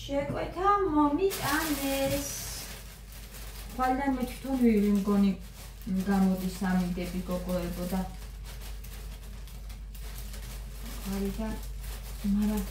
შეკვეთა მომიტანეს. ხვალიდან მე თვითონ ვივი მგონი გამოდის ამიდები გოგოებო და ხვალიდან მაგრამ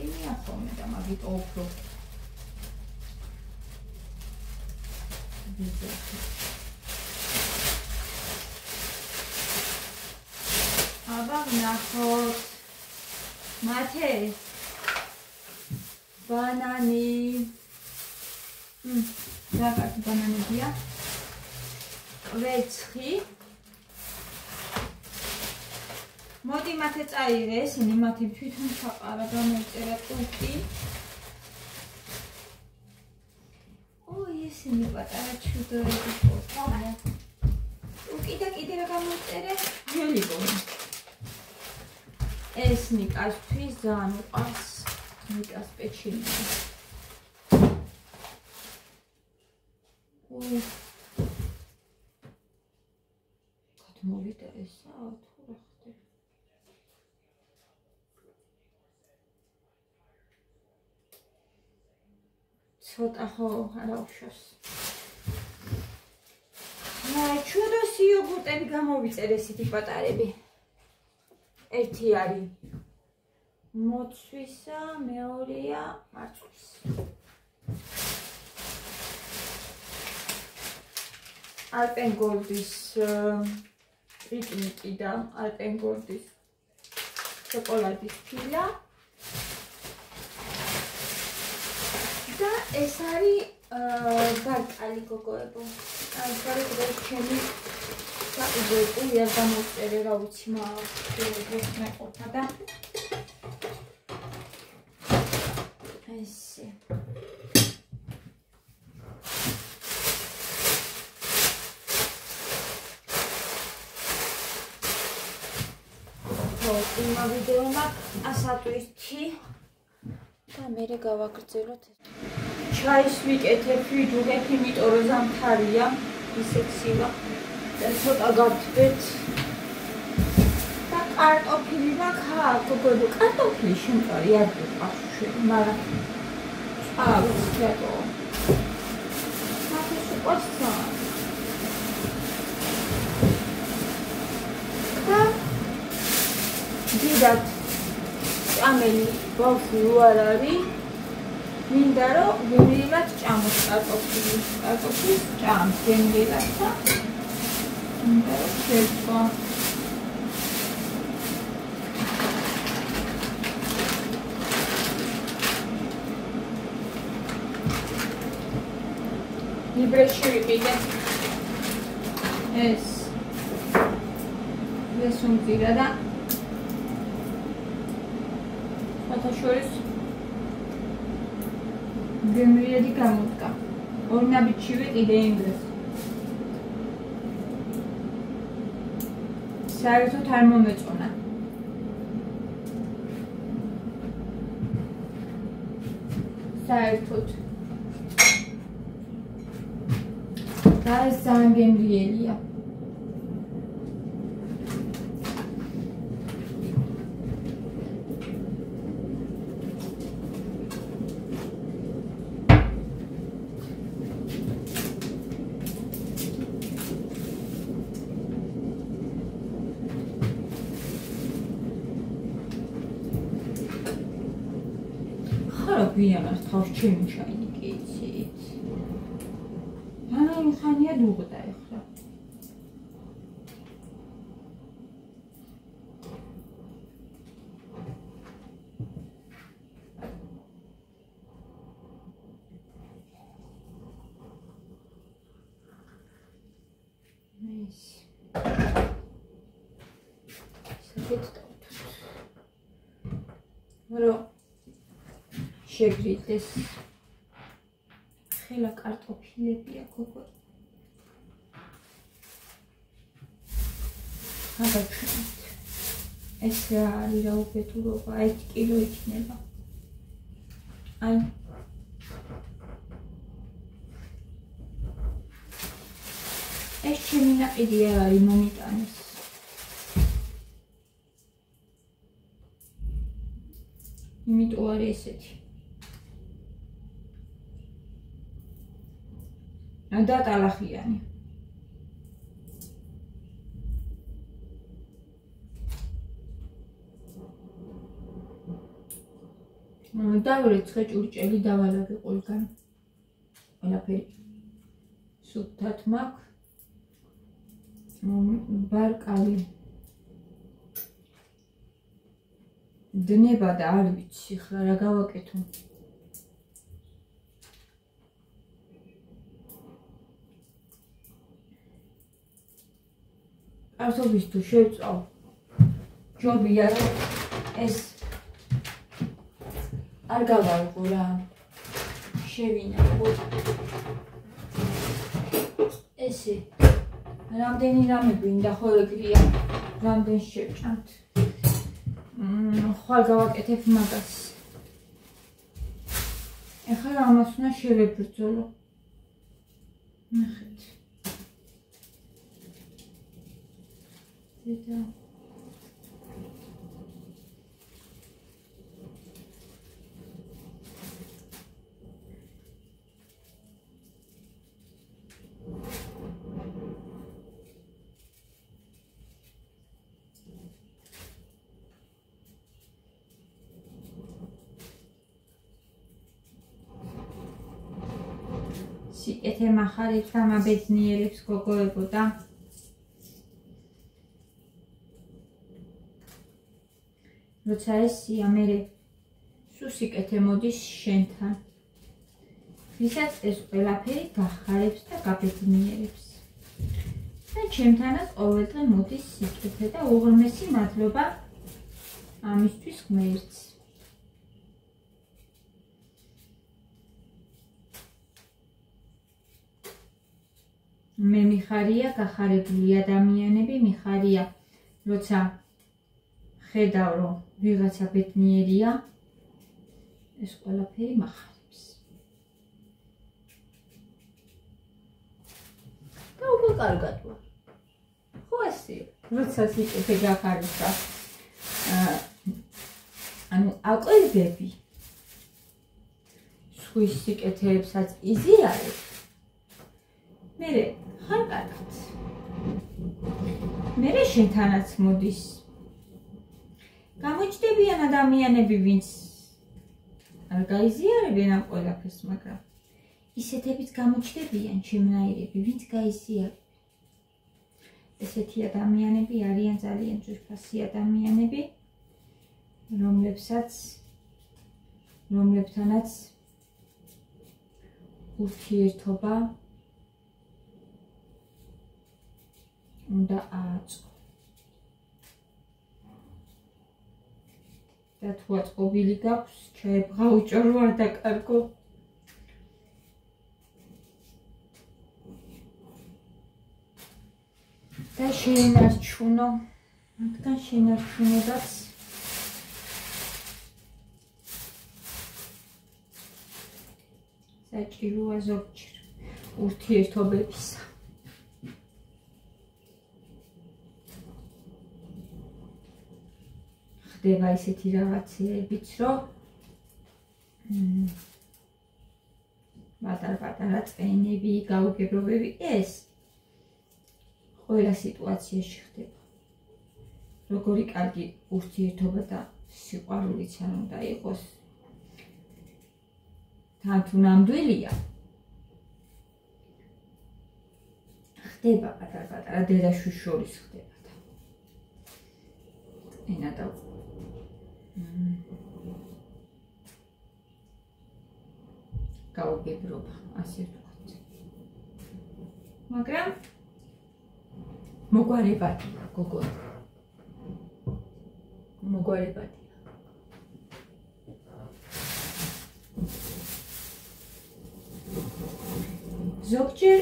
იმია ხოლმე და მაგით ოქრო აბა ვნახოთ მათე ბანანი რაღაც ბანანებია კვეცხი მოდი მათე წაიღე ესენი მათი თვითონ ჩაყარა გამოიწერა ტუკი ესენი პატარა ჩუდოები ყოლა ტუკი და კიდე რა გამოიწერე ველიბონი ეს ნიკასთვის ძალიან უყვარს ნიკას პეჩინი მოვიდა ესა თუ რა ხდება ცოტა ხო არა უშავს ჩუდოს იოგურტები გამოვიწერე ესეთი პატარები ერთი არის მოცვისა მეორეა მარცვლის ალპენგოლდის პიკნიკი და ალპენგოლდის შოკოლადის ფილა და ეს არის ბარკალი გოგოებო აი გარეთ ჩემი საუბარი არ გამოწერე რა ვიცი მაგრამ მეყოფა და ესე იმა ვიდეო მაქვს 100 თვით და მე გავაგრძელოთ ჩაის ვიკეთებ ვიდუღებ იმიტომ რომ ზამთარია ისეთ ცივა და ცოტა გავთბეთ და კარტოფილი მაქვს გოგო კარტოფილი შემწარი არ გიყავს მაგრამ წავს რატო მათეს უყვარს დიდად ჭამელი ბავშვი უარ არის მინდა რომ გემრიელად ჭამოს კარტოფილის ჭამს გემრიელად და მინდა რომ შეწყო ლიბრეში ვიყიდე ეს უმძირა და შორის გემრიელი გამოდგა. ორი ნაბიჯი ვიყიდე იმ დროს. საერთოდ არ მომეწონა. საერთოდ. და ეს ძალიან გემრიელია. ვიანას თავს ჩემი ჩაინი კი იცით. ანუ ხანია დუღდა ეხლა. მის. საფეთტავთ. ვრო შეგრიდეს ხელა კარტოფილებია გოგო აგაჩვენეთ ეს რა არის რა უბედურობა 1 კილო იქნება აი ეს ჩემი ნაყიდი არ არის მომიტანეს იმიტომ არის ესეთი და ტალახიანი. დავრეცხე ჭურჭელი დავალაგე ყველგან. ყველაფერი სუფთად მაქვს. ბარკალი დნება და არ ვიცი ხლა რა გავაკეთო. კარტოფის თუ შევწავ ჯობია რომ ეს არ გავარგო რა შევინახო ესე რამდენი რამე გვინდა ხოლეგრია რამდენ შევჭამთ ხვალ გავაკეთებ მაგას ეხლა ამას უნდა შევებრძოლო ნახეთ დედა სიკეთე მახარებს და მაბედნიერებს გოგოებო და როცა ესია მერე სულ სიკეთე მოდის შენთან ვისაც ეს ყველაფერი გახარებს და გაბედნიერებს და ჩემთანაც ყოველდღე მოდის სიკეთე და უღრმესი მადლობა ამისთვის ღმერთს მე მიხარია გახარებული ადამიანები მიხარია როცა ხედავ რომ ვიღაცა ბედნიერია ეს ყველაფერი მახარებს და უკვე კარგად ვარ ხო ასე როცა სიკეთე გახარებს და ანუ აკვირდები სხვის სიკეთეებსაც იზიარებ მერე ხარ კარგად მერე შენთანაც მოდის გამოჩნდებიან ადამიანები ვინც არ გაიზიარებენ ამ ყველაფერს მაგრამ ისეთებიც გამოჩნდებიან ჩემნაირები ვინც გაიზიარებენ ესეთი ადამიანები არიან ძალიან ძვირფასი ადამიანები რომლებთანაც ურთიერთობა უნდა აწყო და თუ აწყობილი გაქვს ჩაებღაუჭო რო არ დაკარგო და შეენარჩუნო მათგან შენარჩუნებაც საჭიროა ზოგჯერ ურთიერთობებისა ხდება ისეთი რაღაცეებიც, რომ პატარ-პატარა წვენები, გაუგებრობები ეს ყველა სიტუაციაში ხდება. როგორი კარგი ურთიერთობა და სიყვარულიც არ უნდა იყოს. თან თუ ნამდვილია ხდება პატარ-პატარა დედაშვილს შორის ხდება და ენა და გაუგებრობა, ასე ვთქვათ. მაგრამ მოგვარებადია, გოგო. მოგვარებადია. ზოგჯერ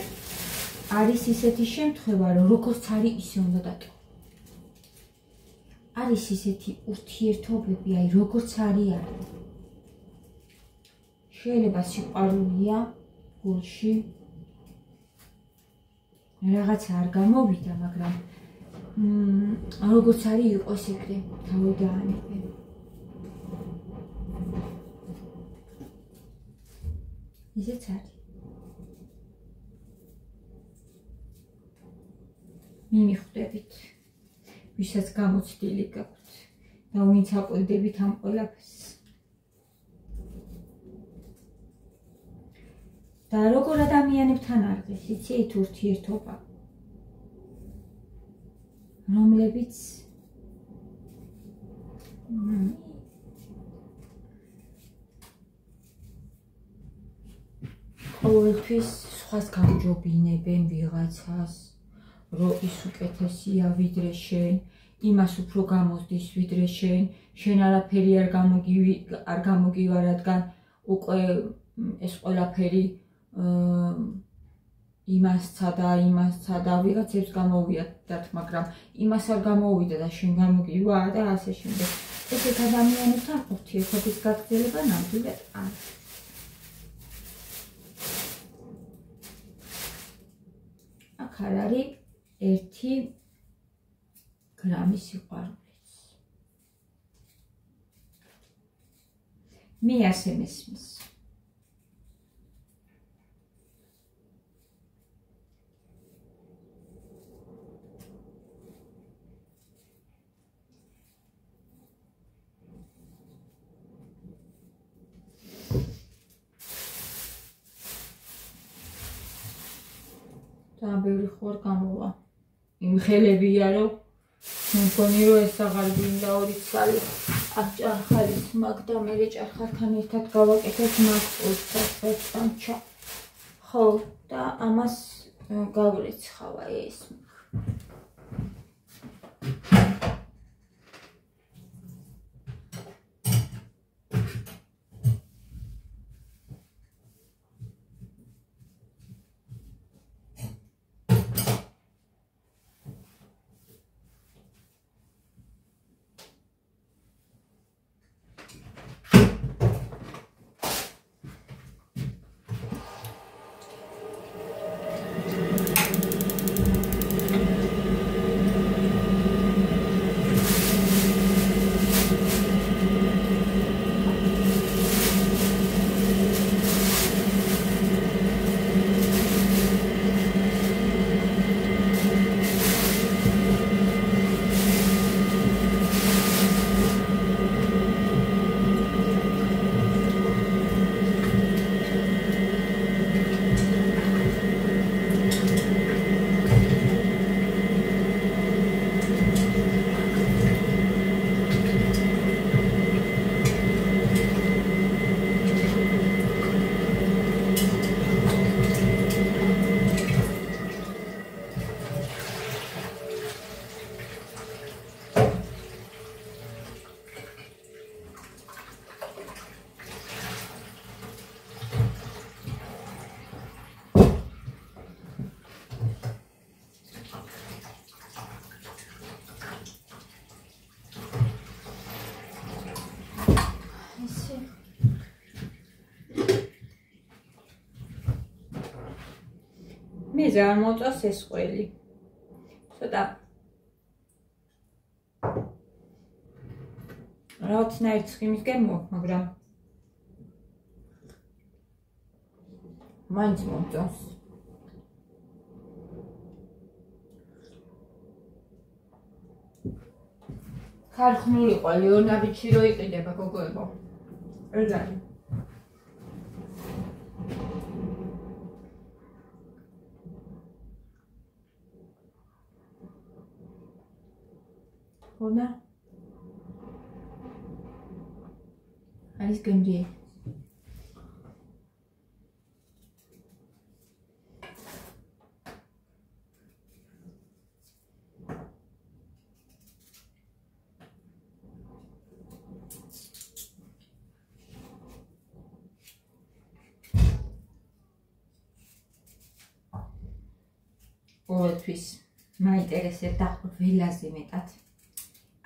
არის ისეთი შემთხვევა, რომ როგორც არის ისე უნდა დატოვო. არის ისეთი ურთიერთობები, აი როგორც არის. შეიძლება სიყვარულია გულში რაღაცა არ გამოვიდა, მაგრამ როგორც არის იყოს ეგრე, თავი დაანებე. ისეც არის. მიმიხვდებით, ვისაც გამოცდილი გაქვთ და ვინც აყვიდებით ამ ყველაფერს. და როგორ ადამიანებთან არღეს, იცით ურთიერთობა, რომლებიც ყოველთვის სხვას გამჯობინებენ ვიღაცას, რომ ის უკეთესია ვიდრე შენ, იმას უფრო გამოსდის ვიდრე შენ, შენ არაფერი არ გამოგივა, რადგან უკვე ეს ყველაფერი იმასცა და ვიღაცებს გამოვიადათ, მაგრამ იმას არ გამოვიდა და შენ გამოგივა და ასე შემდეგ. ესეთ ადამიანებთან ურთიერთობის გაგრძელება ნამდვილად არ. აქ არ არის ერთი გრამი სიყვარულიც. მე ასე მესმის. და ბევრი ხوار გამოვა. იმ ხელებია რომ მგონი რომ ეს აღარ გინდა 2 წელი აქ ჭარხალის მაგ და მე ჭარხალთან ერთად გავაკეთებ მაგ ჩა. ხო და ამას გავრეცხავა ეს. მე ძალიან მოწონს ეს ყველი. ცოტა რაღაცნაირ ცხიმისგან მოაქვს, მაგრამ მაინც მოწონს. ქარხნული ყველი ორნაბიჩი რო იყიდება გოგოებო. ეს არის. Hola. არის გემრიე. ყოველთვის მაინტერესებდა ყველაზე მეტად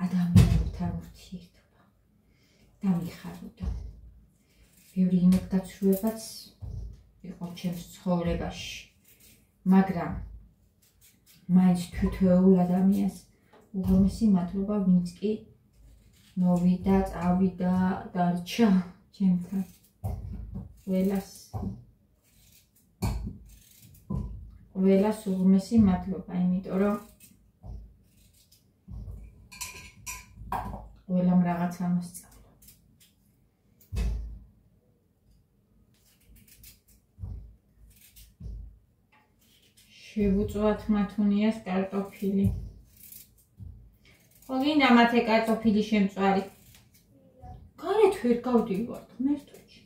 ადამიანებთან ურთიერთობა და მიხაროდა. ბევრი იმედგაცრუებაც იყო ჩემს ცხოვრებაში, მაგრამ მაინც თვითეულ ადამიანს უღრმესი მადლობა, ვინც კი მოვიდა, წავიდა, დარჩა ჩემთან. ყველას უღრმესი მადლობა, იმიტომ რომ ყველამ რაღაც ამასწავლა. შევუწვათ მათუნიას კარტოფილი. ხო გინდა მათე კარტოფილი შემწვარი. გარეთ ვერ გავდივართ, მერტოჩი.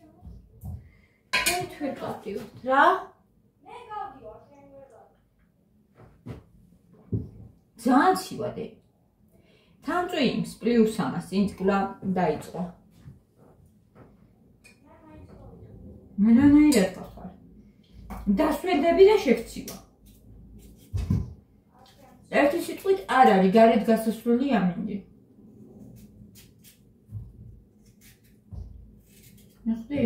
გარეთ ვერ გავდივართ, რა? მე გავდივარ, შენ ვერ გავდივარ. ძალიან ცივადე. Თანწვიმს პლუს 300 წინწკლა დაიწყო. მე რანაირად გახარ? დასვედები და შეგცივა. ერთი სიტყვით არ არის გარეთ გასასვლელი ამინდი. ნახდი?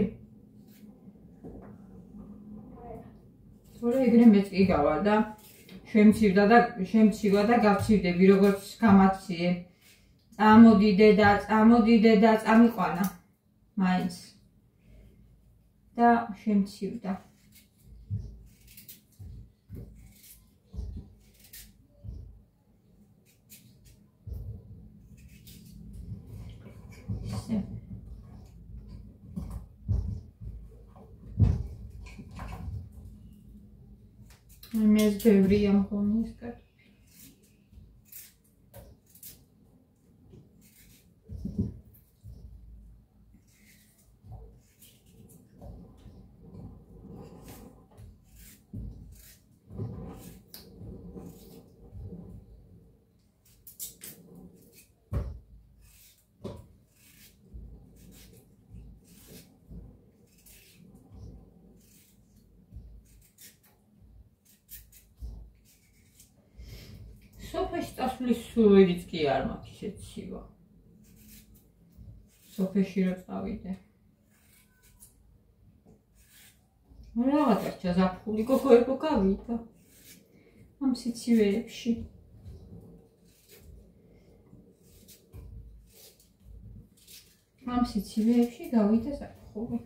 თორე ეგრე მეც კი გავა და შემცირდა და გავცივდები როგორც გამაციე. წამოდიდე და წამიყვანა. მაინც. და შემცირდა. Mes ბევრია მგონი ეს კარტოფილი. სოფეში წასვლის სულიც კი არ მაქვს ისეთ ცივა. სოფეში რო წავიდე. რაღაცა ზაფხული გოგოებო გავიდა. ამ სიცივეებში. გავიდა ზაფხული.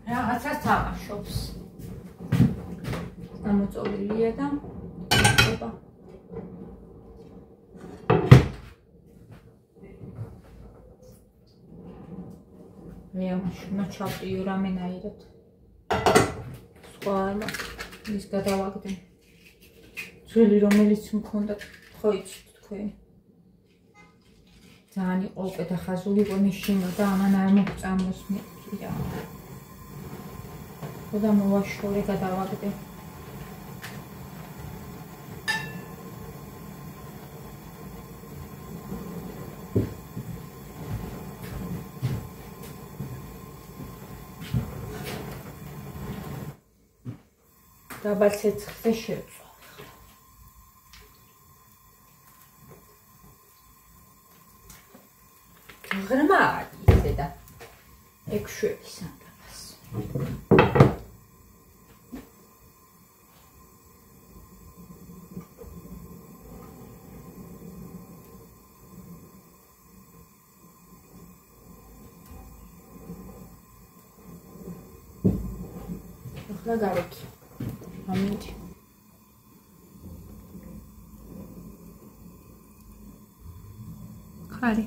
Რაღაცას თამაშობს. გამოწოლილია და ხება. მე ამაშუნა ჩავდიო რამენაირად. სხვა არ მაქვს. ის გადავაგდე. ძველი რომელიც მქონდა ხო იცით თქვენ. ძალიან იყო უკეთახაზული ყომიშინო და ამან არ მოგწამოს მეტი რა. ხოდა მოვაშორე გადავაგდე. დაბალ ცეცხლზე შევწვა. ღრმა არის ისე და ექვშვები სანდაბას. ახლა გარეთ. ამინდი. ხარი.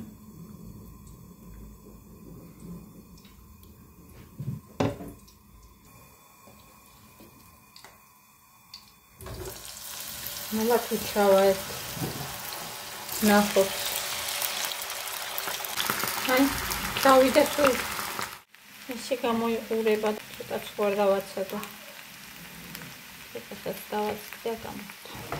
მალაკი ჩავა ეს ნახოთ. აი, დავიდე სულ. ესე გამოიყურება და ცოტა სხვა დავაცადო. ეს დავაცდე გამო.